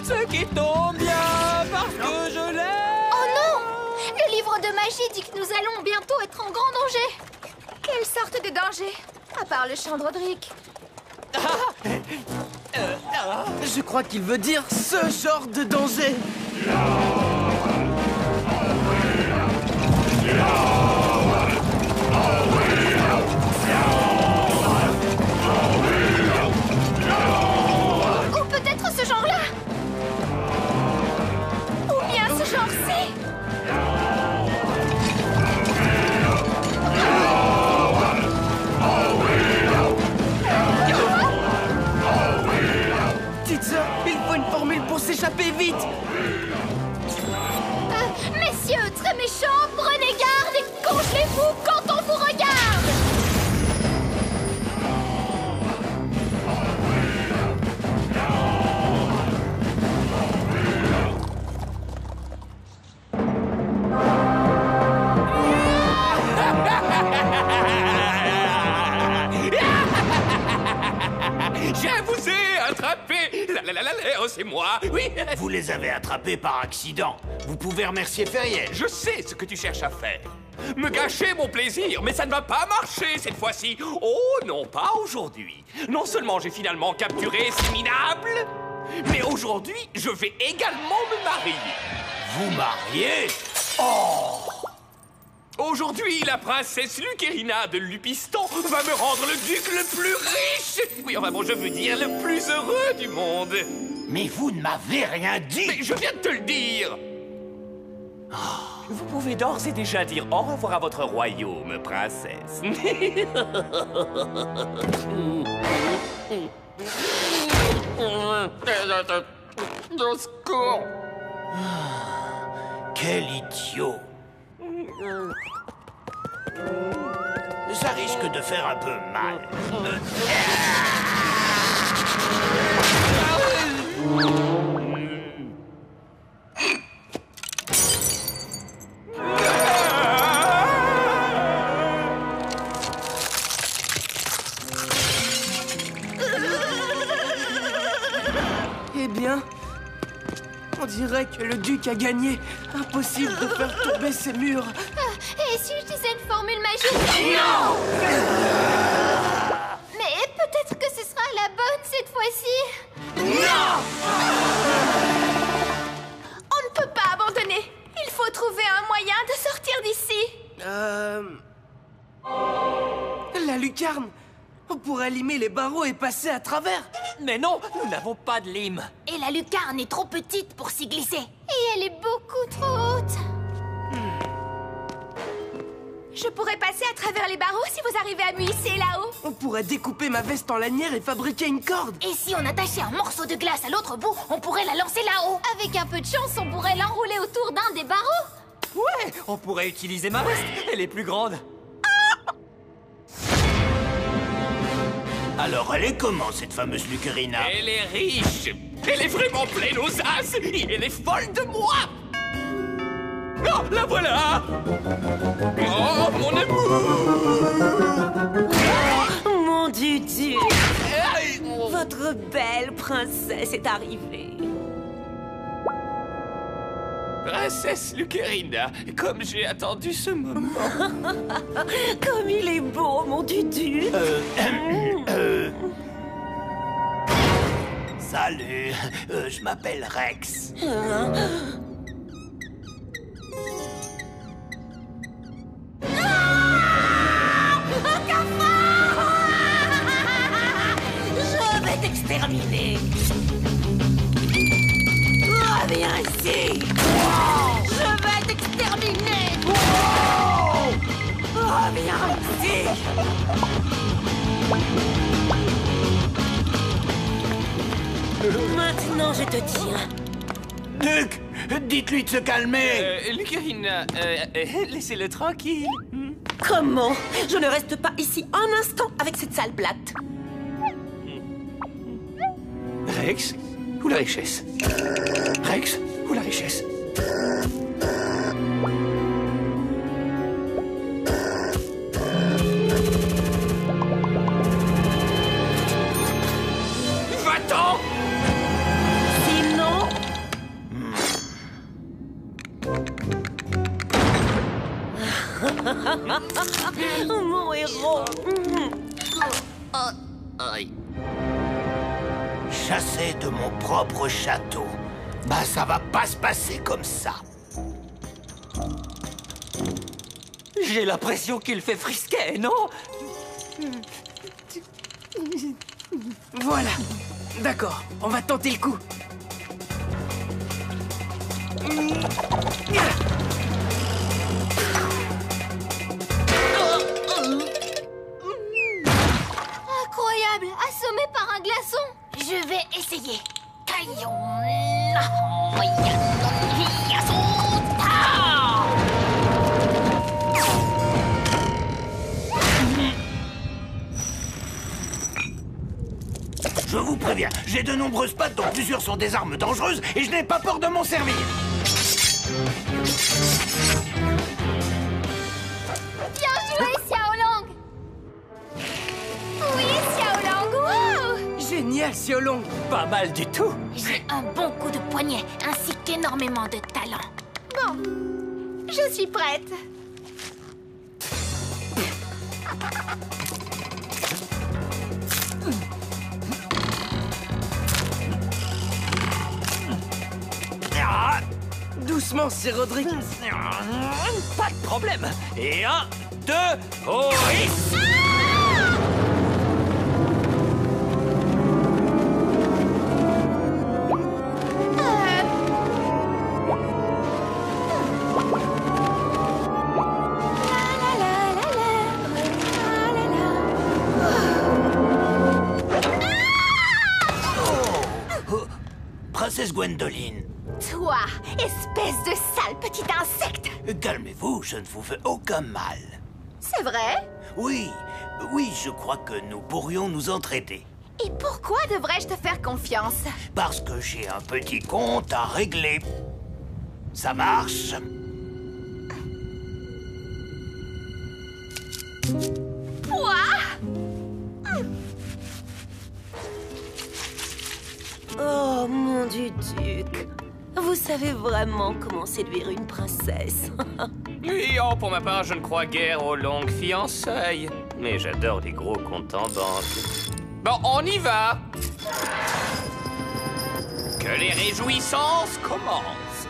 Ce qui tombe bien, parce que je l'aime. Oh non! Le livre de magie dit que nous allons bientôt être en grand danger. Quelle sorte de danger? À part le chant de Roderick. Je crois qu'il veut dire ce genre de danger. Ou peut-être ce genre-là. Ou bien ce genre-ci. Petite sœur, il faut une formule pour s'échapper vite. Messieurs, très méchants, prenez garde et congelez-vous quand on vous regarde. Je vous ai attrapé. Oh, c'est moi, oui. Vous les avez attrapés par accident. Vous pouvez remercier Feriel. Je sais ce que tu cherches à faire. Me gâcher mon plaisir, mais ça ne va pas marcher cette fois-ci. Oh non, pas aujourd'hui. Non seulement j'ai finalement capturé ces minables, mais aujourd'hui, je vais également me marier. Vous mariez? Aujourd'hui, la princesse Lucerina de Lupistan va me rendre le duc le plus riche. Oui, enfin bon, je veux dire le plus heureux du monde. Mais vous ne m'avez rien dit. Mais je viens de te le dire. Vous pouvez d'ores et déjà dire au revoir à votre royaume, princesse. Au secours. Quel idiot. Ça risque de faire un peu mal. Eh bien, on dirait que le duc a gagné. Impossible de faire tomber ces murs. Et si je disais une formule magique? Non! Mais peut-être que ce sera la bonne cette fois-ci. Non! On ne peut pas abandonner. Il faut trouver un moyen de sortir d'ici. La lucarne. On pourrait limer les barreaux et passer à travers. Mais non, nous n'avons pas de lime. Et la lucarne est trop petite pour s'y glisser. Et elle est beaucoup trop haute. Je pourrais passer à travers les barreaux si vous arrivez à me hisser là-haut. On pourrait découper ma veste en lanière et fabriquer une corde. Et si on attachait un morceau de glace à l'autre bout, on pourrait la lancer là-haut. Avec un peu de chance, on pourrait l'enrouler autour d'un des barreaux. Ouais, on pourrait utiliser ma veste. Elle est plus grande. Alors, elle est comment, cette fameuse Lucerina? Elle est riche. Elle est vraiment pleine aux as. Et elle est folle de moi. Oh, la voilà. Oh, mon amour. Mon Dudu, votre belle princesse est arrivée. Princesse Lucerina, comme j'ai attendu ce moment. Comme il est beau, mon Dudu. Salut, je m'appelle Rex. Je vais t'exterminer. Reviens ici. Je vais t'exterminer. Reviens ici. Maintenant, je te tiens. Luc, dites-lui de se calmer. Lucerina, laissez-le tranquille. Comment? Je ne reste pas ici un instant avec cette sale blatte. Rex ou la richesse? Rex ou la richesse? Va-t'en! Mon héros. Aïe. Chasser de mon propre château. Bah, ça va pas se passer comme ça. J'ai l'impression qu'il fait frisquet, non? Voilà. D'accord, on va tenter le coup. Incroyable! Assommé par un glaçon! Je vais essayer. Je vous préviens, j'ai de nombreuses pattes dont plusieurs sont des armes dangereuses et je n'ai pas peur de m'en servir. Bien joué, Xiaolong! Oui, Xiaolong, wow! Génial, Xiaolong. Pas mal du tout. J'ai un bon coup de poignet, ainsi qu'énormément de talent. Bon, je suis prête. Ah, Doucement, c'est Roderick. pas de problème. Et 1, 2, Horis! Princesse Gwendoline, Toi, espèce de sale petit insecte! calmez-vous, je ne vous fais aucun mal. C'est vrai? Oui, je crois que nous pourrions nous entraider. Et pourquoi devrais-je te faire confiance? Parce que j'ai un petit compte à régler. Ça marche? Quoi? Oh, mon duc. Vous savez vraiment comment séduire une princesse. Oui, oh, pour ma part, je ne crois guère aux longues fiançailles. Mais j'adore les gros comptes en banque. Bon, on y va! Que les réjouissances commencent!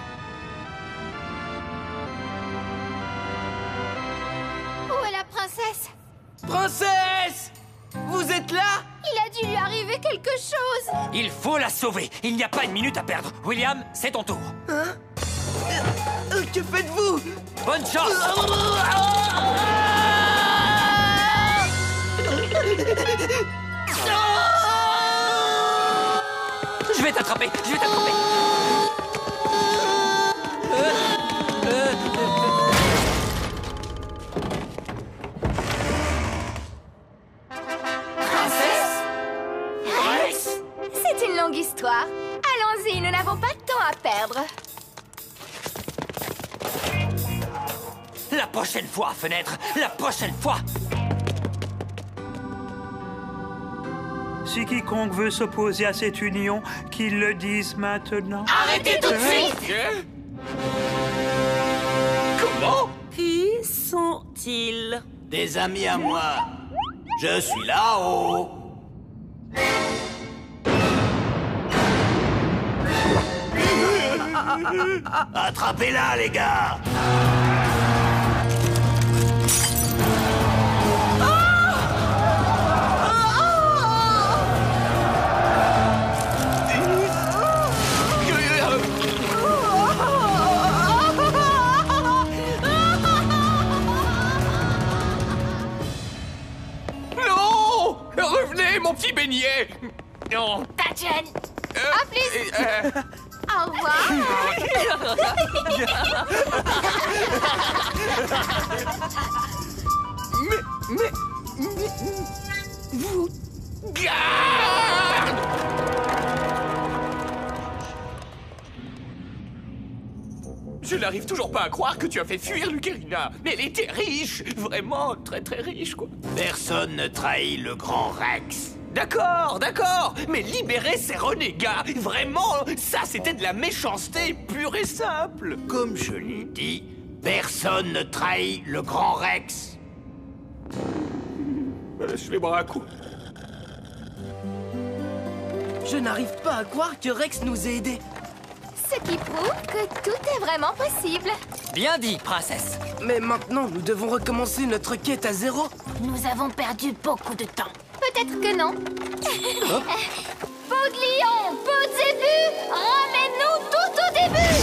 Où est la princesse? Princesse! Vous êtes là? Il a dû lui arriver quelque chose! Il faut la sauver. Il n'y a pas une minute à perdre. William, c'est ton tour. Que faites-vous? Bonne chance! Je vais t'attraper. C'est une longue histoire. Allons-y, nous n'avons pas de temps à perdre. La prochaine fois, fenêtre. La prochaine fois. Si quiconque veut s'opposer à cette union, qu'il le dise maintenant. Arrêtez tout de suite! Comment? Qui sont-ils? Des amis à moi. Je suis là-haut. Attrapez-la, les gars! Non! Revenez, mon petit beignet! Non! Tachan! À plus! Au revoir! Vous... Garde! Je n'arrive toujours pas à croire que tu as fait fuir Lucarina. Mais elle était riche, vraiment très très riche, quoi. Personne ne trahit le grand Rex. D'accord, mais libérer ces renégats, vraiment, ça c'était de la méchanceté pure et simple. Comme je l'ai dit, Personne ne trahit le grand Rex. Laisse les bras à coups. Je n'arrive pas à croire que Rex nous ait aidés. Ce qui prouve que tout est vraiment possible. Bien dit, princesse. Mais maintenant, nous devons recommencer notre quête à zéro. Nous avons perdu beaucoup de temps. Peut-être que non. Peau de lion, peau de zébu, ramène-nous tout au début.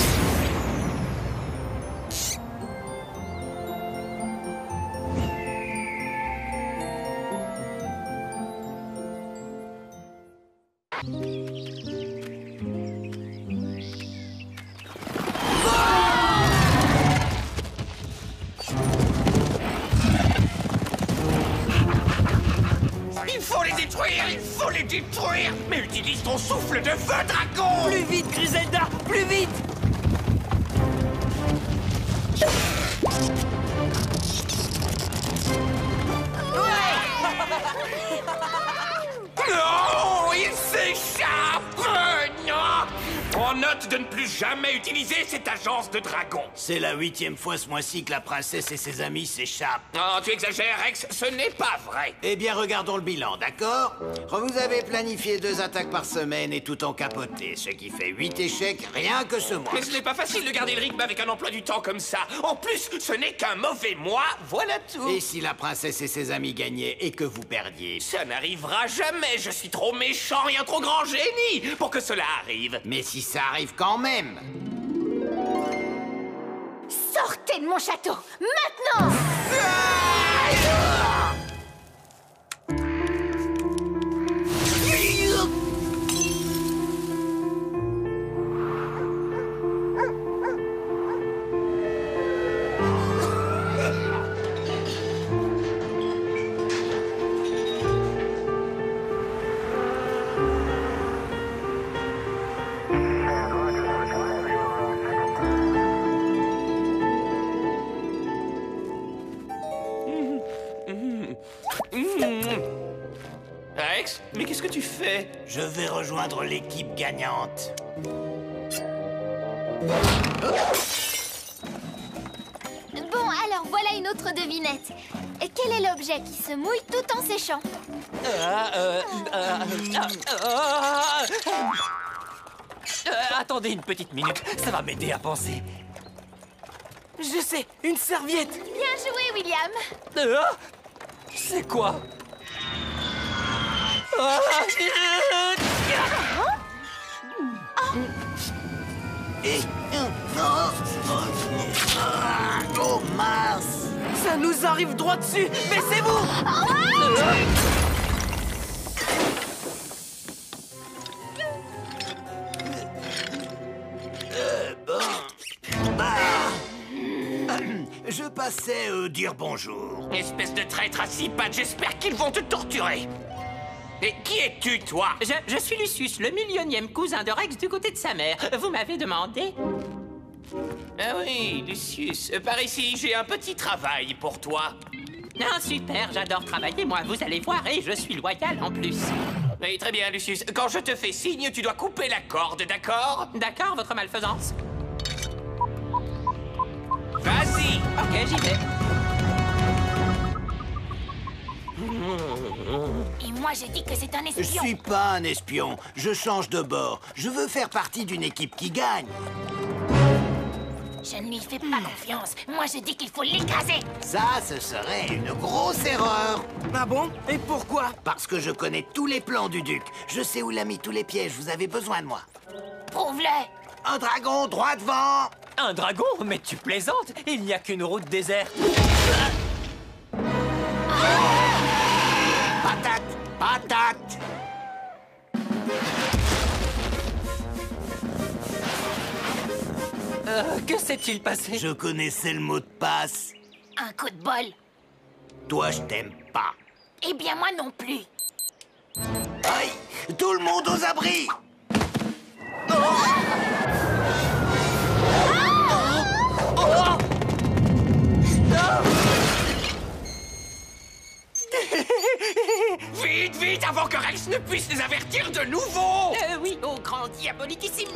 Il faut les détruire. Mais utilise ton souffle de feu, dragon. Plus vite, Griselda, plus vite. Non, il s'échappe. Non. On note de ne plus jamais utiliser cette agence de dragon. C'est la 8e fois ce mois-ci que la princesse et ses amis s'échappent. Oh, tu exagères, Rex, ce n'est pas vrai. Eh bien, regardons le bilan, d'accord? Vous avez planifié 2 attaques par semaine et tout en capoté, ce qui fait 8 échecs rien que ce mois. Mais ce n'est pas facile de garder le rythme avec un emploi du temps comme ça. En plus, ce n'est qu'un mauvais mois, voilà tout. Et si la princesse et ses amis gagnaient et que vous perdiez? Ça n'arrivera jamais, je suis trop méchant et un trop grand génie pour que cela arrive. Mais si ça arrive quand même. Sortez de mon château, maintenant! Rex, mais qu'est-ce que tu fais? Je vais rejoindre l'équipe gagnante. Bon, alors voilà une autre devinette. Et quel est l'objet qui se mouille tout en séchant? Attendez une petite minute, ça va m'aider à penser. Je sais, une serviette. Bien joué, William. C'est quoi? Oh mince! Ça nous arrive droit dessus. Baissez-vous. Je passais dire bonjour. Espèce de traître à 6 pattes, j'espère qu'ils vont te torturer. Et qui es-tu, toi? Je suis Lucius, le millionième cousin de Rex du côté de sa mère. Vous m'avez demandé? Ah oui, Lucius, par ici, j'ai un petit travail pour toi. Ah, super, j'adore travailler, moi, vous allez voir, et je suis loyal en plus. Oui, très bien, Lucius. Quand je te fais signe, tu dois couper la corde, d'accord? D'accord, votre malfaisance? Vas-y! Ok, j'y vais. Et moi, j'ai dit que c'est un Je espion. suis pas un espion. Je change de bord. Je veux faire partie d'une équipe qui gagne. Je ne lui fais pas confiance. Moi, je dis qu'il faut l'écraser. Ça, ce serait une grosse erreur. Ah bon? Et pourquoi? Parce que je connais tous les plans du duc. Je sais où il a mis tous les pièges. Vous avez besoin de moi. Prouve-le. Un dragon droit devant. Un dragon? Mais tu plaisantes? Il n'y a qu'une route déserte. Patate, patate. Que s'est-il passé? Je connaissais le mot de passe. Un coup de bol. Toi, je t'aime pas. Eh bien, moi non plus. Aïe! Tout le monde aux abris! Vite, vite, avant que Rex ne puisse les avertir de nouveau! Oui, au grand diabolicissime.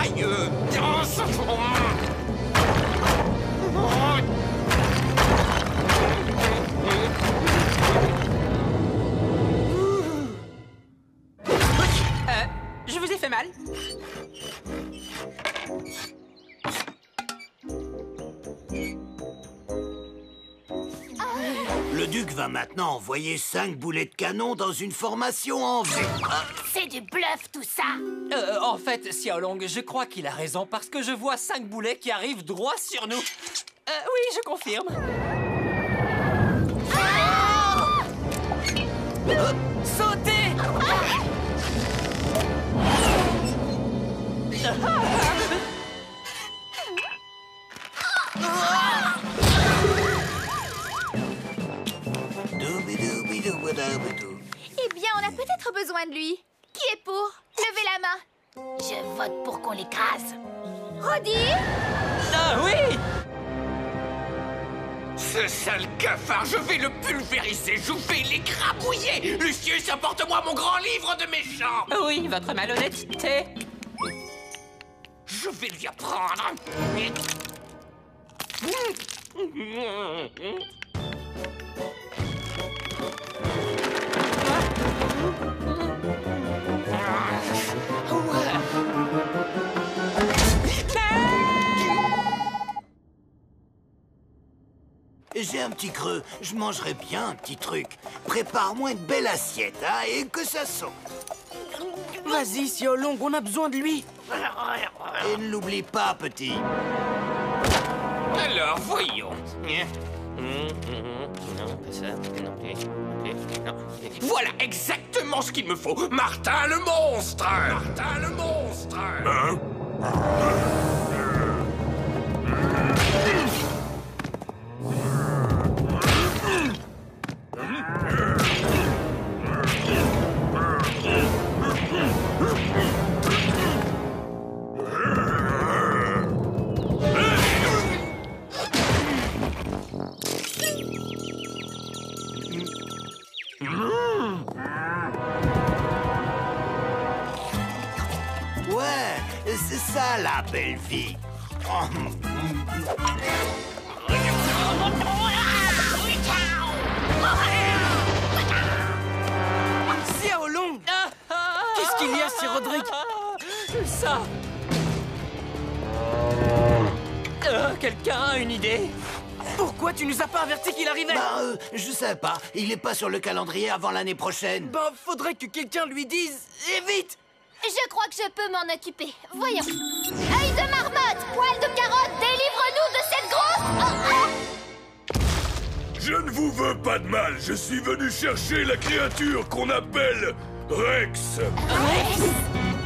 Aïe. Je vous ai fait mal? Le duc va maintenant envoyer 5 boulets de canon dans une formation en V. C'est du bluff, tout ça. En fait, Xiaolong, je crois qu'il a raison parce que je vois 5 boulets qui arrivent droit sur nous. Oui, je confirme. Sautez! Eh bien, on a peut-être besoin de lui. Qui est pour? Levez la main. Je vote pour qu'on l'écrase. Roddy? Ah oui! Ce sale cafard, je vais le pulvériser, je vais l'écrabouiller. Lucius, apporte-moi mon grand livre de méchants. Oui, votre malhonnêteté. Je vais lui apprendre. J'ai un petit creux, je mangerais bien un petit truc. Prépare-moi une belle assiette, hein, et que ça saute. Vas-y, Xiaolong, on a besoin de lui. Et ne l'oublie pas, petit. Alors, voyons. Non, pas ça. Non plus. Non. Voilà exactement ce qu'il me faut. Martin le monstre. Martin le monstre. Ouais, c'est ça la belle vie. Xiaolong! Qu'est-ce qu'il y a, Sir Roderick? Ça! Quelqu'un a une idée? Pourquoi tu nous as pas averti qu'il arrivait? Je sais pas. Il est pas sur le calendrier avant l'année prochaine. Faudrait que quelqu'un lui dise. Et vite! Je crois que je peux m'en occuper. Voyons. Œil de marmotte, poil de carotte, délivre-nous de cette grosse... Je ne vous veux pas de mal. Je suis venu chercher la créature qu'on appelle Rex. Rex?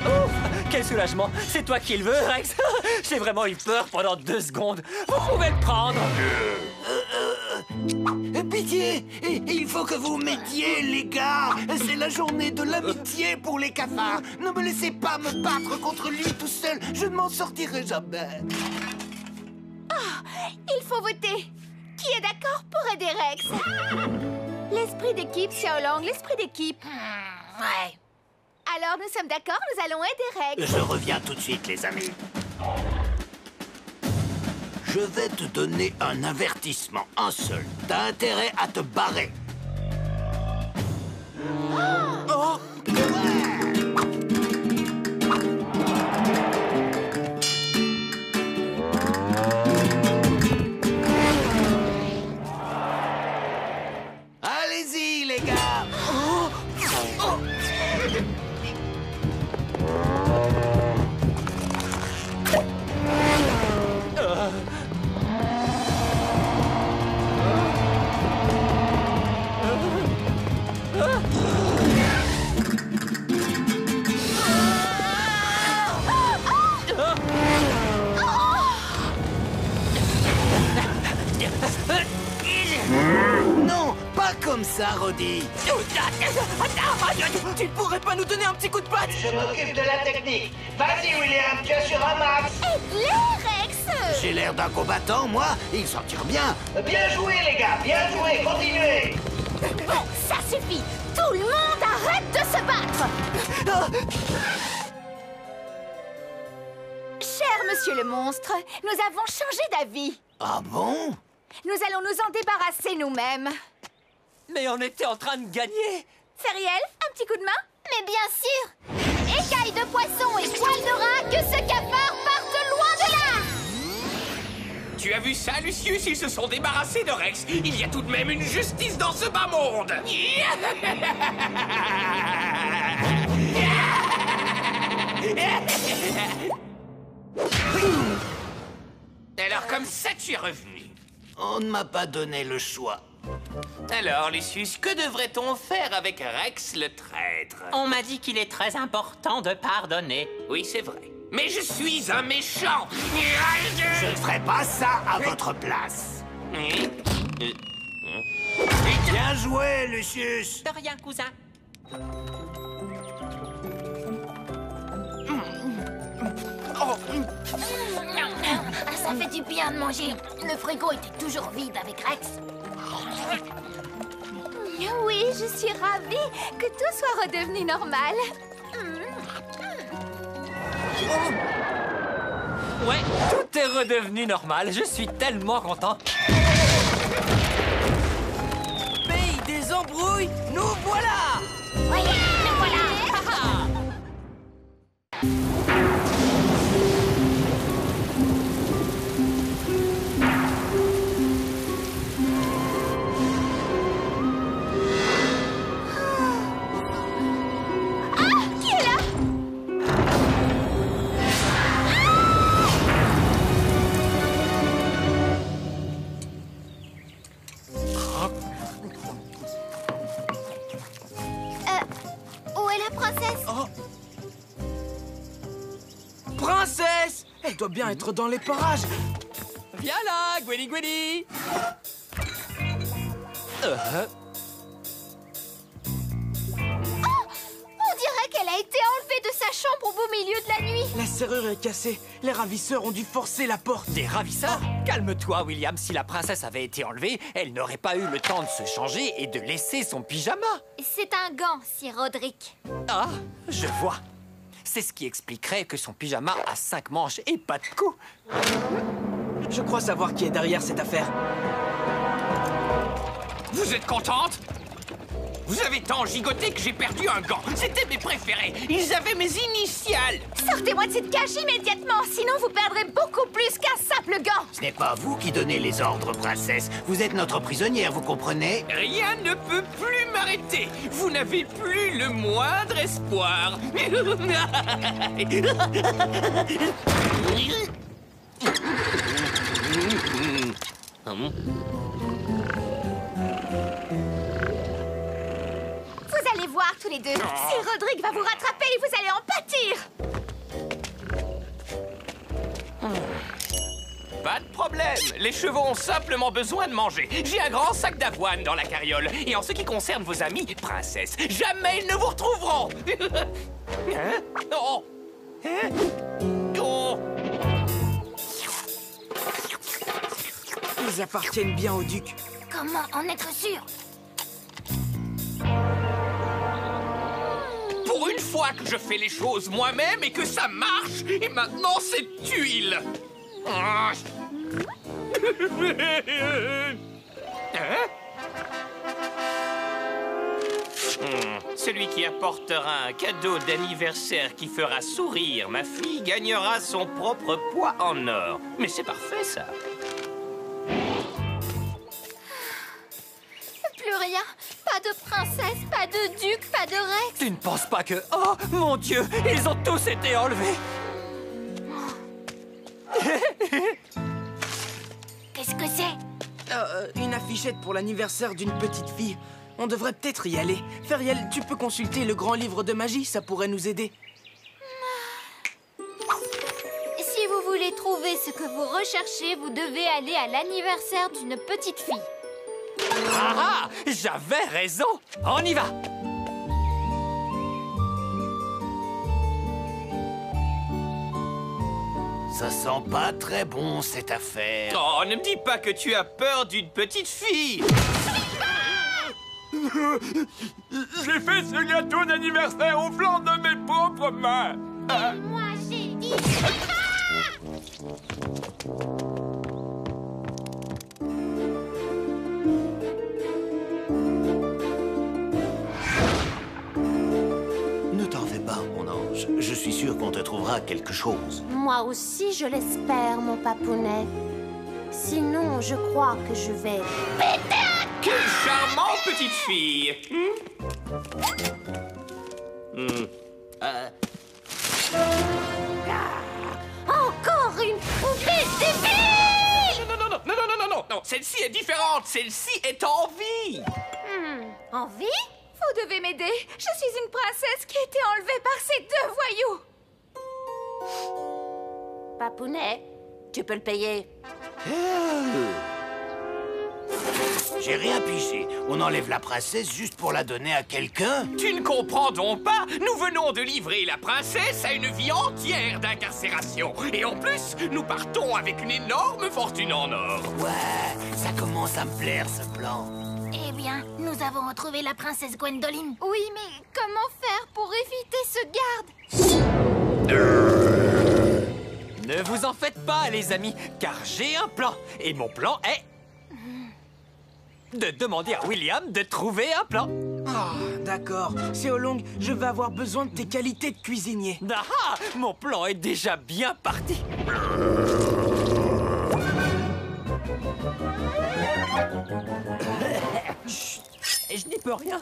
Ouf! Quel soulagement! C'est toi qui le veux, Rex! J'ai vraiment eu peur pendant 2 secondes. Vous pouvez le prendre! Pitié! Il faut que vous m'aidiez, les gars! C'est la journée de l'amitié pour les cafards! Ne me laissez pas me battre contre lui tout seul! Je ne m'en sortirai jamais! Il faut voter. Qui est d'accord pour aider Rex? L'esprit d'équipe, Xiaolong, l'esprit d'équipe. Ouais. Alors, nous sommes d'accord, nous allons aider Rex. Je reviens tout de suite, les amis. Je vais te donner un avertissement, un seul. T'as intérêt à te barrer. Oh! Allez-y, les gars! Non, pas comme ça, Roddy. Tu pourrais pas nous donner un petit coup de patte? Je m'occupe de la technique. Vas-y, William, tu assures un max. Aide-les, Rex. J'ai l'air d'un combattant, moi. Il s'en tire bien. Bien joué, les gars, bien joué, continuez. Bon, ça suffit. Tout le monde arrête de se battre. Cher monsieur le monstre, nous avons changé d'avis. Ah bon? Nous allons nous en débarrasser nous-mêmes. Mais on était en train de gagner. Feriel, un petit coup de main? Mais bien sûr. Écailles de poisson et poils de rat, que ce cafard parte loin de là. Tu as vu ça, Lucius? Ils se sont débarrassés de Rex. Il y a tout de même une justice dans ce bas monde. Alors, comme ça, tu es revenu. On ne m'a pas donné le choix. Alors, Lucius, que devrait-on faire avec Rex le traître? On m'a dit qu'il est très important de pardonner. Oui, c'est vrai. Mais je suis un méchant. Je ne ferai pas ça à votre place. Bien joué, Lucius. De rien, cousin. Ça fait du bien de manger. Le frigo était toujours vide avec Rex. Oui, je suis ravie que tout soit redevenu normal. Ouais, tout est redevenu normal. Je suis tellement content. Pays des embrouilles, nous voilà! Oui, nous voilà. Princesse! Elle doit bien être dans les parages. Viens là, Gwenny Gwenny. On dirait qu'elle a été enlevée de sa chambre au beau milieu de la nuit. La serrure est cassée. Les ravisseurs ont dû forcer la porte. Des ravisseurs? Calme-toi, William. Si la princesse avait été enlevée, elle n'aurait pas eu le temps de se changer et de laisser son pyjama. C'est un gant, Sir Roderick. Ah, je vois. C'est ce qui expliquerait que son pyjama a 5 manches et pas de cou. Je crois savoir qui est derrière cette affaire. Vous êtes contente? Vous avez tant gigoté que j'ai perdu un gant. C'était mes préférés. Ils avaient mes initiales. Sortez-moi de cette cage immédiatement, sinon vous perdrez beaucoup plus qu'un simple gant. Ce n'est pas vous qui donnez les ordres, princesse. Vous êtes notre prisonnière, vous comprenez? Rien ne peut plus m'arrêter. Vous n'avez plus le moindre espoir. Vous allez voir tous les deux. Sir Roderick va vous rattraper et vous allez en pâtir. Pas de problème. Les chevaux ont simplement besoin de manger. J'ai un grand sac d'avoine dans la carriole. Et en ce qui concerne vos amis, princesse, jamais ils ne vous retrouveront. Hein? Oh. Hein? Oh. Ils appartiennent bien au duc. Comment en être sûr? Pour une fois que je fais les choses moi-même et que ça marche, et maintenant c'est tuile. Hein? Celui qui apportera un cadeau d'anniversaire qui fera sourire ma fille gagnera son propre poids en or. Mais c'est parfait, ça. Plus rien. Pas de princesse, pas de duc, pas de Rex. Tu ne penses pas que... Oh, mon Dieu, ils ont tous été enlevés. Qu'est-ce que c'est? Une affichette pour l'anniversaire d'une petite fille. On devrait peut-être y aller. Feriel, tu peux consulter le grand livre de magie, ça pourrait nous aider. Si vous voulez trouver ce que vous recherchez, vous devez aller à l'anniversaire d'une petite fille. Ah, j'avais raison. On y va. Ça sent pas très bon, cette affaire. Oh, ne me dis pas que tu as peur d'une petite fille. J'ai fait ce gâteau d'anniversaire au flanc de mes propres mains. Moi, j'ai dit... Ne t'en fais pas, mon ange. Je suis sûr qu'on te trouvera quelque chose. Moi aussi, je l'espère, mon papounet. Sinon, je crois que je vais... Quelle charmante petite fille. Encore une poupée débile! Non. Celle-ci est différente. Celle-ci est en vie. En vie? Vous devez m'aider. Je suis une princesse qui a été enlevée par ces deux voyous. Papounet, tu peux le payer. J'ai rien pigé. On enlève la princesse juste pour la donner à quelqu'un? Tu ne comprends donc pas? Nous venons de livrer la princesse à une vie entière d'incarcération. Et en plus, nous partons avec une énorme fortune en or. Ouais, ça commence à me plaire, ce plan. Eh bien, nous avons retrouvé la princesse Gwendoline. Oui, mais comment faire pour éviter ce garde? Ne vous en faites pas, les amis, car j'ai un plan. Et mon plan est... de demander à William de trouver un plan. Ah, d'accord. Xiaolong, je vais avoir besoin de tes qualités de cuisinier. Ah, mon plan est déjà bien parti. Chut, et je n'y peux rien.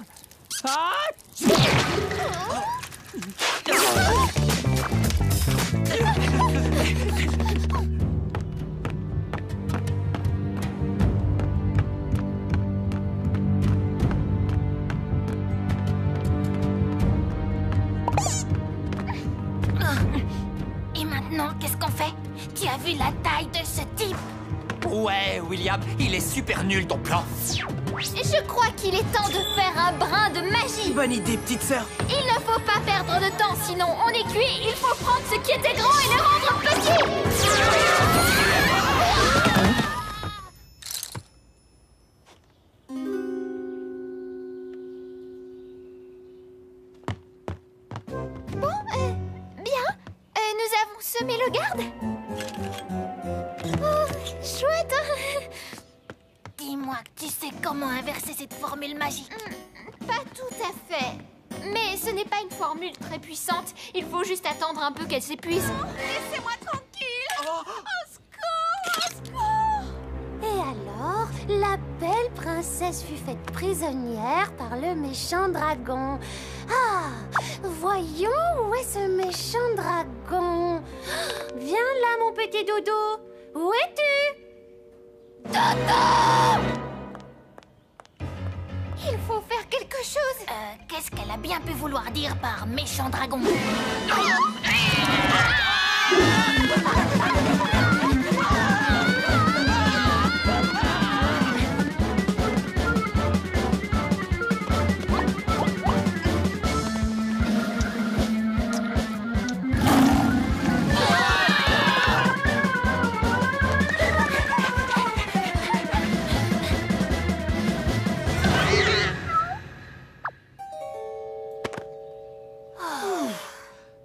Ah! Et maintenant, qu'est-ce qu'on fait? Tu as vu la taille de ce type? Ouais, William, il est super nul ton plan. Je crois qu'il est temps de faire un brin de magie. Bonne idée, petite sœur. Il ne faut pas perdre de temps, sinon on est cuit. Il faut prendre ce qui était grand et le rendre petit. Bon, bien. Nous avons semé le garde. Oh, chouette. Dis-moi que tu sais comment inverser cette formule magique. Pas tout à fait. Mais ce n'est pas une formule très puissante. Il faut juste attendre un peu qu'elle s'épuise. Laissez-moi tranquille. Au secours, au secours. Et alors, la belle princesse fut faite prisonnière par le méchant dragon. Ah, voyons où est ce méchant dragon. Viens là, mon petit doudou. Où es-tu? Dodo! Il faut faire quelque chose. Qu'est-ce qu'elle a bien pu vouloir dire par méchant dragon?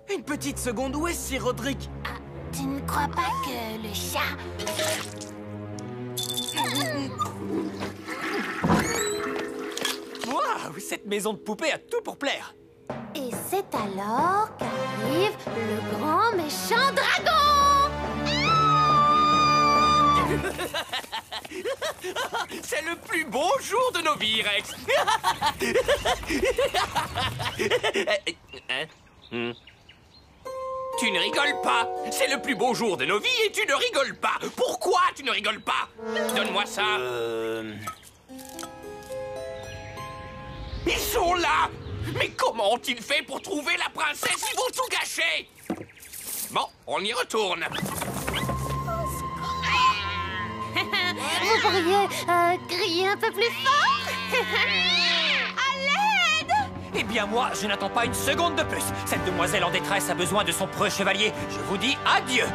Une petite seconde, où est Sir Roderick? Ah, tu ne crois pas que le chat... Waouh, cette maison de poupée a tout pour plaire. Et c'est alors qu'arrive le grand méchant dragon. C'est le plus beau jour de nos vies, Rex. Tu ne rigoles pas. C'est le plus beau jour de nos vies et tu ne rigoles pas. Pourquoi tu ne rigoles pas? Donne-moi ça. Ils sont là. Mais comment ont-ils fait pour trouver la princesse? Ils vont tout gâcher. Bon, on y retourne. Vous pourriez crier un peu plus fort? À l'aide! Eh bien moi, je n'attends pas une seconde de plus. Cette demoiselle en détresse a besoin de son preux chevalier. Je vous dis adieu.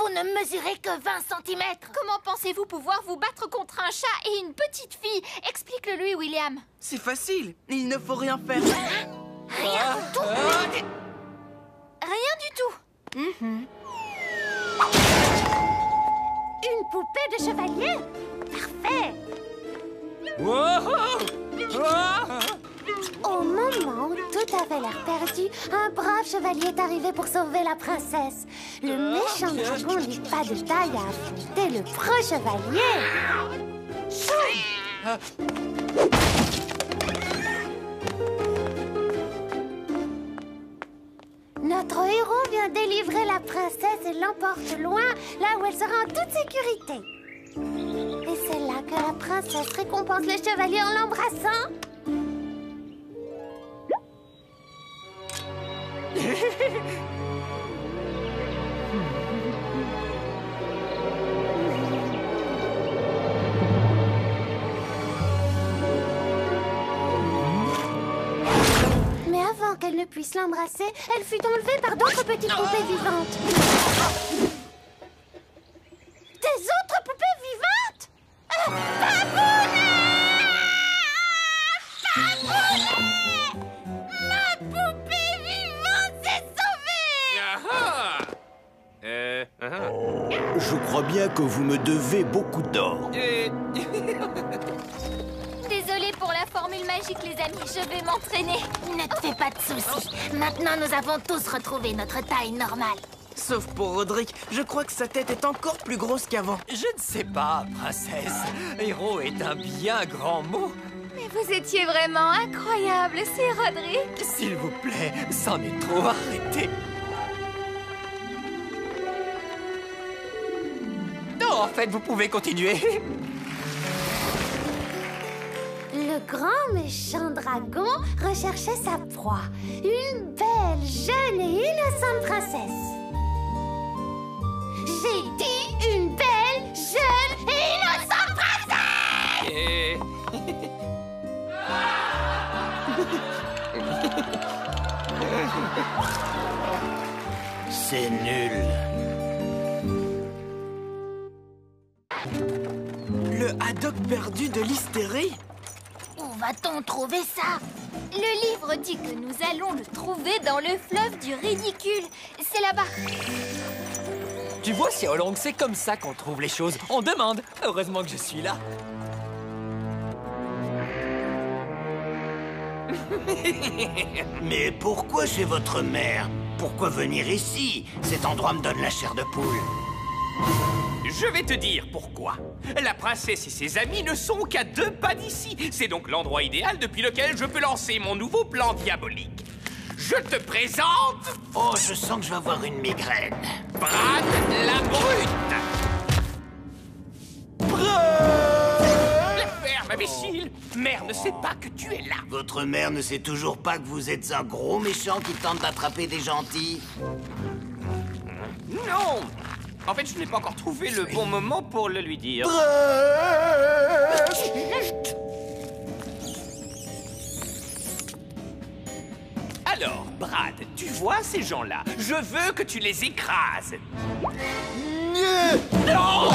Vous ne mesurez que 20 cm. Comment pensez-vous pouvoir vous battre contre un chat et une petite fille? Explique-le lui, William. C'est facile, il ne faut rien faire. Rien du tout. Rien du tout. Une poupée de chevalier? Parfait. Au moment où tout avait l'air perdu, un brave chevalier est arrivé pour sauver la princesse. Le méchant dragon n'est pas de taille à affronter le pro chevalier. Notre héros vient délivrer la princesse et l'emporte loin, là où elle sera en toute sécurité. Et c'est là que la princesse récompense le chevalier en l'embrassant. Mais avant qu'elle ne puisse l'embrasser, elle fut enlevée par d'autres petites poupées vivantes. Des autres poupées vivantes? Ma poupée vivante s'est sauvée! Je crois bien que vous me devez beaucoup d'or. Désolée pour la formule magique, les amis, je vais m'entraîner. Ne te fais pas de soucis. Maintenant, nous avons tous retrouvé notre taille normale. Sauf pour Roderick, je crois que sa tête est encore plus grosse qu'avant. Je ne sais pas, princesse. Héros est un bien grand mot. Mais vous étiez vraiment incroyable, c'est Roderick. S'il vous plaît, c'en est trop, arrêtez. Non, en fait, vous pouvez continuer. Le grand méchant dragon recherchait sa proie, une belle, jeune et innocente princesse. J'ai dit une belle, jeune et innocente princesse! C'est nul. Le haddock perdu de l'hystérie? Où va-t-on trouver ça? Le livre dit que nous allons le trouver dans le fleuve du ridicule. C'est là-bas. Tu vois, Xiaolong, c'est comme ça qu'on trouve les choses. On demande. Heureusement que je suis là. Mais pourquoi chez votre mère? Pourquoi venir ici? Cet endroit me donne la chair de poule. Je vais te dire pourquoi. La princesse et ses amis ne sont qu'à 2 pas d'ici. C'est donc l'endroit idéal depuis lequel je peux lancer mon nouveau plan diabolique. Je te présente... Oh, je sens que je vais avoir une migraine. Brad la brute. Ferme, imbécile. Mère ne sait pas que tu es là. Votre mère ne sait toujours pas que vous êtes un gros méchant qui tente d'attraper des gentils? Non. En fait, je n'ai pas encore trouvé le bon moment pour le lui dire. Alors, Brad, tu vois ces gens-là? Je veux que tu les écrases. Non!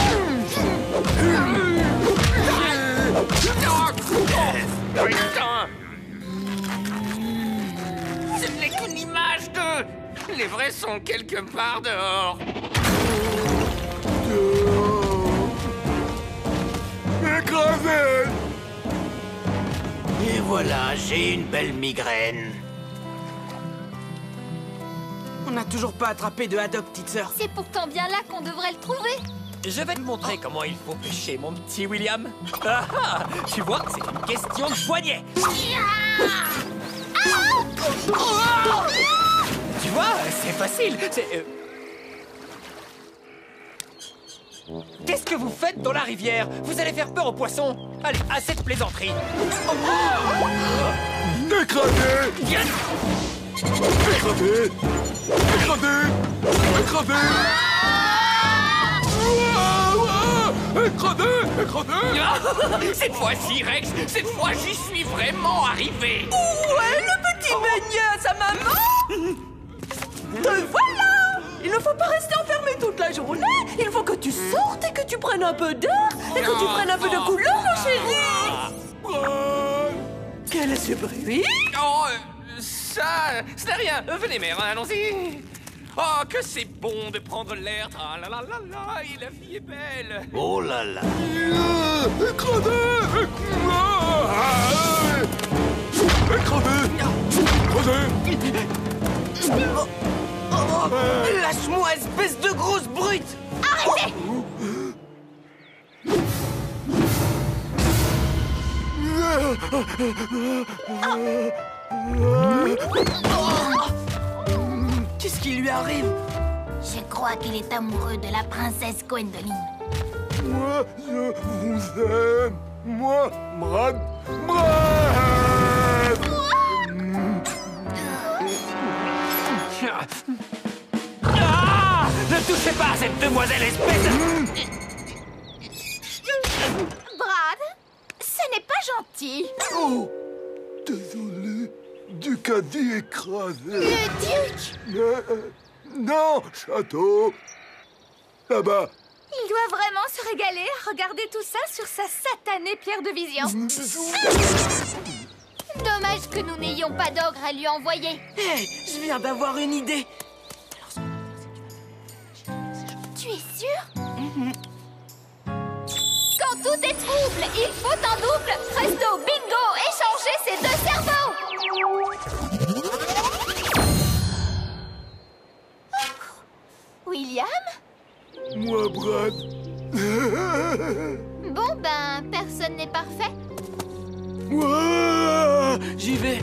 Putain! Ce n'est qu'une image d'eux! Les vrais sont quelque part dehors. Écrasé! Et voilà, j'ai une belle migraine. On n'a toujours pas attrapé de haddock, petite sœur. C'est pourtant bien là qu'on devrait le trouver. Je vais te montrer comment il faut pêcher, mon petit William. Ah ah! Tu vois, c'est une question de poignet. Tu vois, c'est facile. Qu'est-ce que vous faites dans la rivière? Vous allez faire peur aux poissons. Allez, assez de plaisanterie. Écrasé! Écrasé! Écrasé! Écrasé! Écrasé! Écrasé! Cette fois-ci, Rex, cette fois, j'y suis vraiment arrivé. Où est le petit beignet à sa maman? Te voilà! Il ne faut pas rester enfermé toute la journée. Il faut que tu sortes et que tu prennes un peu d'air et que tu prennes un peu de couleur, mon chéri. Quel est ce bruit? Oh, ça n'est rien. Venez, mère, allons-y. Oh, que c'est bon de prendre l'air. Ah là là là là, et la vie est belle. Oh là là. Écrasé! Lâche-moi, espèce de grosse brute. Arrêtez! Qu'est-ce qui lui arrive? Je crois qu'il est amoureux de la princesse Gwendoline. Moi, je vous aime. Moi, Brad. Ah! Ne touchez pas à cette demoiselle espèce! Brad, ce n'est pas gentil. Oh, désolé. Duc a dit écrasé. Le duc! Non, château. Là-bas. Il doit vraiment se régaler à regarder tout ça sur sa satanée pierre de vision. Dommage que nous n'ayons pas d'ogre à lui envoyer. Hé, je viens d'avoir une idée. Tu es sûr? Quand tout est trouble, il faut un double. Presto, bingo, échanger ces deux cerveaux. William? Moi, Brad. Bon, ben, personne n'est parfait. Ouah, j'y vais.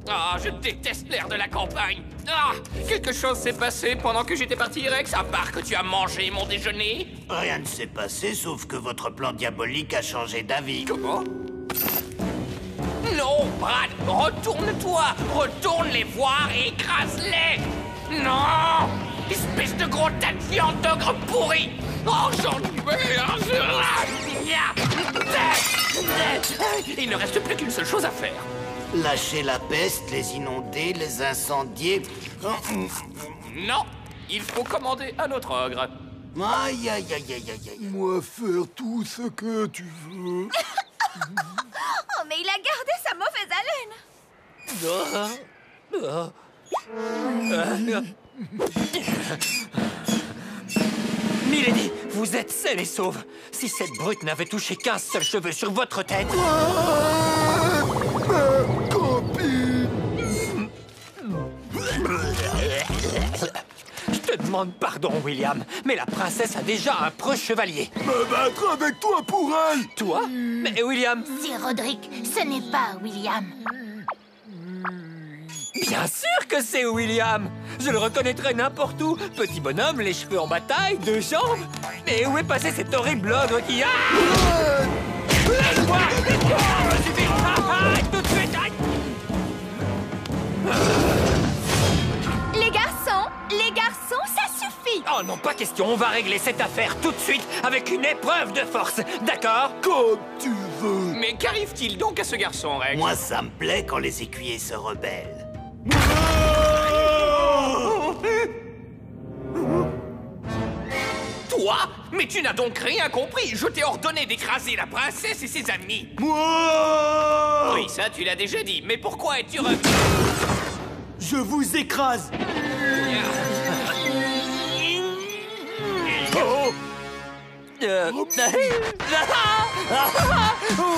Ah, je déteste l'air de la campagne. Ah, quelque chose s'est passé pendant que j'étais parti, Rex, à part que tu as mangé mon déjeuner. Rien ne s'est passé, sauf que votre plan diabolique a changé d'avis. Comment? Non, Brad, retourne-toi. Retourne les voir et écrase-les. Non! Espèce de gros tas de viande d'ogre pourri. Oh, j'en Il ne reste plus qu'une seule chose à faire. Lâcher la peste, les inonder, les incendier. Non, il faut commander un autre ogre. Aïe, aïe, aïe, aïe, aïe, aïe. Moi, faire tout ce que tu veux. Oh, mais il a gardé sa mauvaise haleine. Milady, vous êtes saine et sauve. Si cette brute n'avait touché qu'un seul cheveu sur votre tête... Copine. Je te demande pardon, William, mais la princesse a déjà un preux chevalier. Me battre avec toi pour elle. Toi? Mais William... Si, Roderick, ce n'est pas William. Bien sûr que c'est William. Je le reconnaîtrais n'importe où. Petit bonhomme, les cheveux en bataille, 2 jambes. Mais où est passé cet horrible ogre qui a... Laisse-moi! Laisse-moi! Suffit! Arrête tout de suite! Les garçons, ça suffit. Oh non, pas question. On va régler cette affaire tout de suite avec une épreuve de force. D'accord? Comme tu veux. Mais qu'arrive-t-il donc à ce garçon, Rex? Moi, ça me plaît quand les écuyers se rebellent. Toi? Mais tu n'as donc rien compris. Je t'ai ordonné d'écraser la princesse et ses amis. Moi. Oui, ça, tu l'as déjà dit. Mais pourquoi es-tu revenu? Je vous écrase. Oh.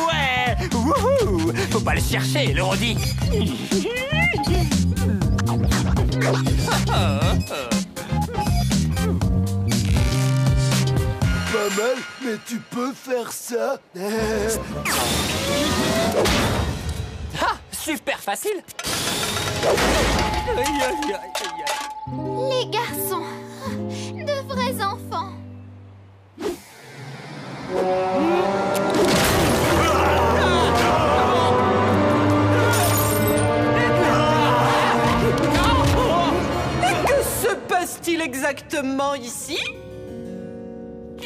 Ouais! Wouhou! Faut pas le chercher, le Roddy! Pas mal, mais tu peux faire ça. Ah! Super facile! Les garçons, de vrais enfants. Que se passe-t-il exactement ici?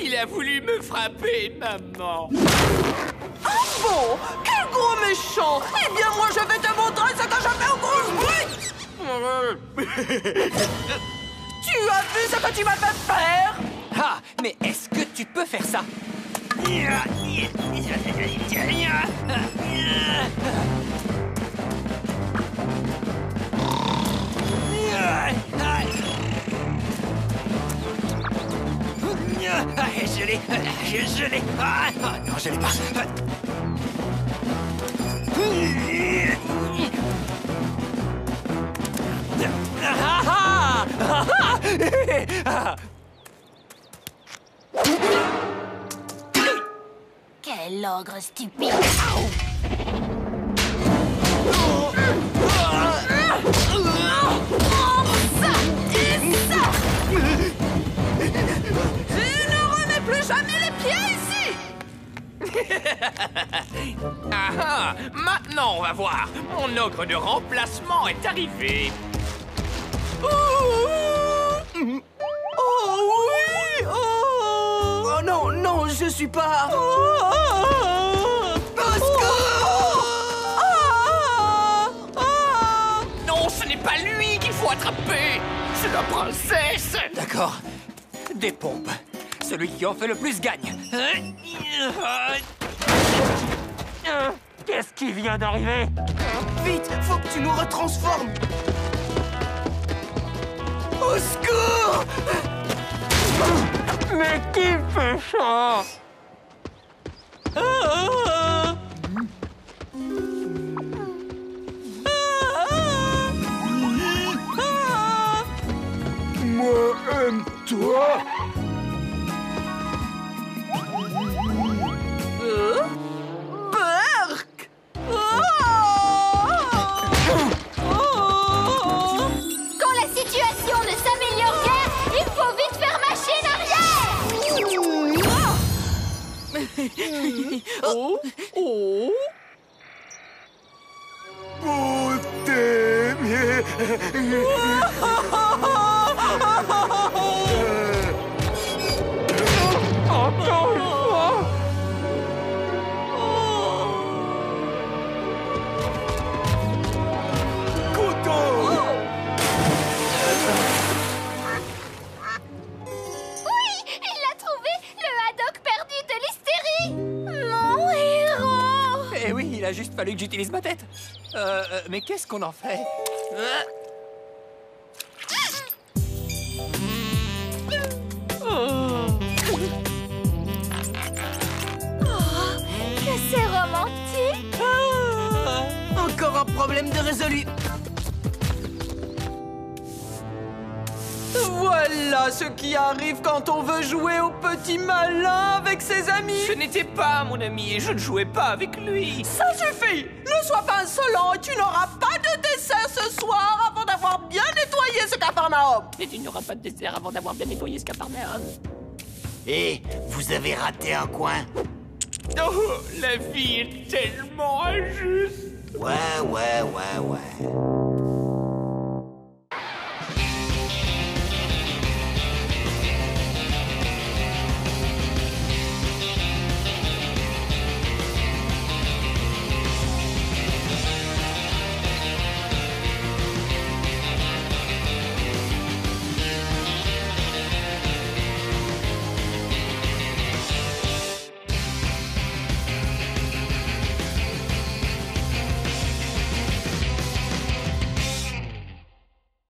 Il a voulu me frapper, maman. Ah bon? Quel gros méchant! Eh bien, moi, je vais te montrer ce que je fais aux grosses brutes! Tu as vu ce que tu m'as fait faire? Ah, mais est-ce que tu peux faire ça? Je l'ai. Je l'ai. Ah, non, je l'ai pas. Quel ogre stupide! Tu ne remets plus jamais les pieds ici! Ah ah! Maintenant, on va voir. Mon ogre de remplacement est arrivé. Oh oui! Oh non, non, je suis pas... Non, ce n'est pas lui qu'il faut attraper. C'est la princesse. D'accord. Des pompes. Celui qui en fait le plus gagne. Qu'est-ce qui vient d'arriver? Vite, faut que tu nous retransformes. Au secours! Mais qui fait ça? Moi aime toi. Berk! Quand la situation ne s'améliore guère, il faut vite faire machine arrière! Oh! Oh! Encore une fois? Oui, il l'a trouvé, le haddock perdu de l'hystérie! Mon héros! Eh oui, il a juste fallu que j'utilise ma tête. Mais qu'est-ce qu'on en fait? Que c'est romantique! Encore un problème de résolu. Voilà ce qui arrive quand on veut jouer au petit malin avec ses amis. Ce n'était pas mon ami et je ne jouais pas avec lui. Ça suffit! Ne sois pas insolent et tu n'auras pas de dessert ce soir avant d'avoir bien nettoyé ce Capharnaüm. Et tu n'auras pas de dessert avant d'avoir bien nettoyé ce Capharnaüm. Et vous avez raté un coin. Oh, la vie est tellement injuste. Ouais.